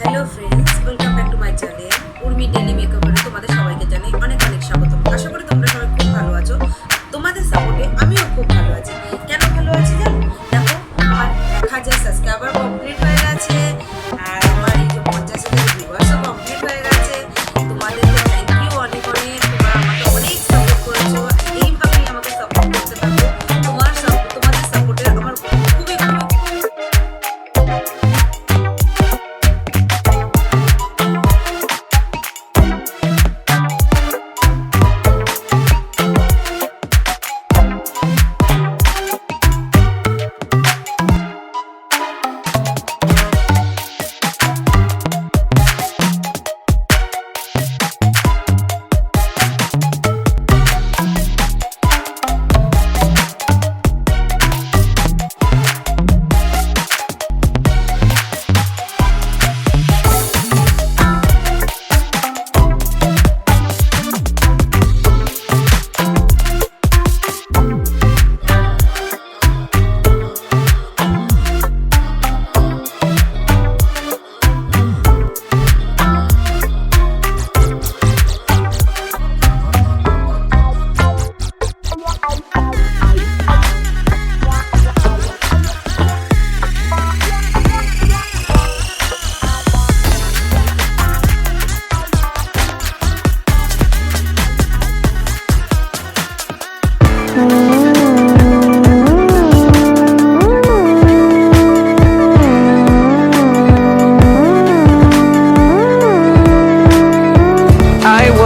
Hello friends, welcome back to my channel Urmi daily মেকওভারে তোমাদের সবাইকে জানাই অনেক অনেক স্বাগতম। আশা করি তোমরা সবাই খুব ভালো আছো। তোমাদের সাপোর্টে আমিও খুব ভালো আছি। কেন ভালো আছি জানো? দেখো, আমার 1000 সাবস্ক্রাইবার কমপ্লিট হয়ে গেছে, আর আমার এই যে 50,000 ভিউয়ার্সও কমপ্লিট হয়ে গেছে। তোমাদেরকে থ্যাংক ইউ অনেক অনেক। তোমরা আমাকে অনেক সাপোর্ট করেছো, এইভাবেই আমাকে সাপোর্ট করতে থাকো। তোমাদের সাপোর্টে আমার খুবই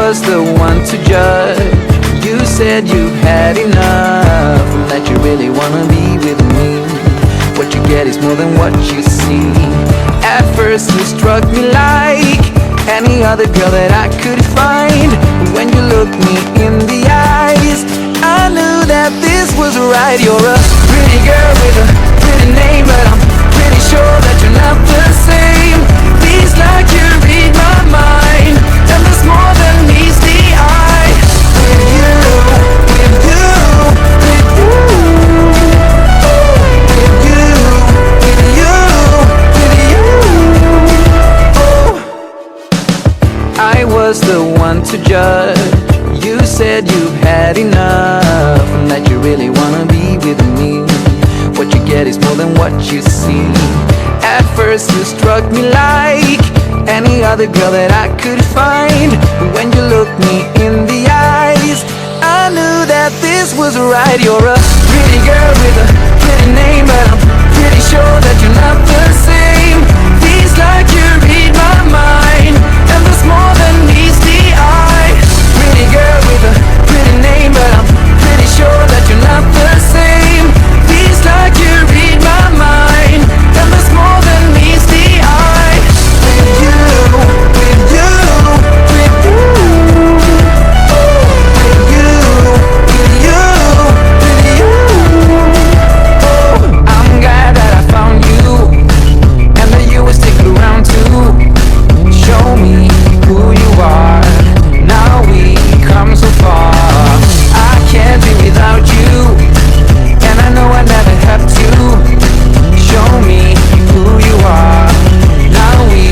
was the one to judge. You said you've had enough and that you really wanna be with me. What you get is more than what you see. At first you struck me like any other girl that I could find. When you looked me in the eyes, I knew that this was right. You're a pretty girl with a pretty name, but I'm pretty sure that you're not the same. Feels like you read my mind, and there's more than meets the eye. With you, with you, with you, with you, with you, with you. Oh, I was the one to judge. You said you've had enough and that you really wanna be with me. What you get is more than what you see. At first you struck me like any other girl that I could find. When you looked me in the eyes, I knew that this was right. You're a pretty girl with a pretty name, but I'm pretty sure that you're not the same. Feels like you read my mind, and there's more than meets the eye. Pretty girl with a pretty name, but I'm pretty sure that you're not the same. Feels like you read my mind, and there's more than meets the eye. With you, with you, with you, with you, with you, with you. Oh, I'm glad that I found you, and that you would stick around too. Show me who you are. Now we come so far. I can't be without you, and I know I never have to. Show me who you are. Now we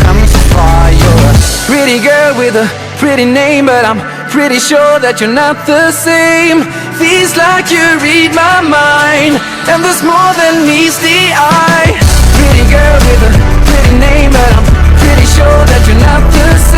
come so far. You're a pretty girl with a pretty name, but I'm pretty sure that you're not the same. Feels like you read my mind, and there's more than meets the eye. Pretty girl with a pretty name, but I'm pretty sure that you're not the same.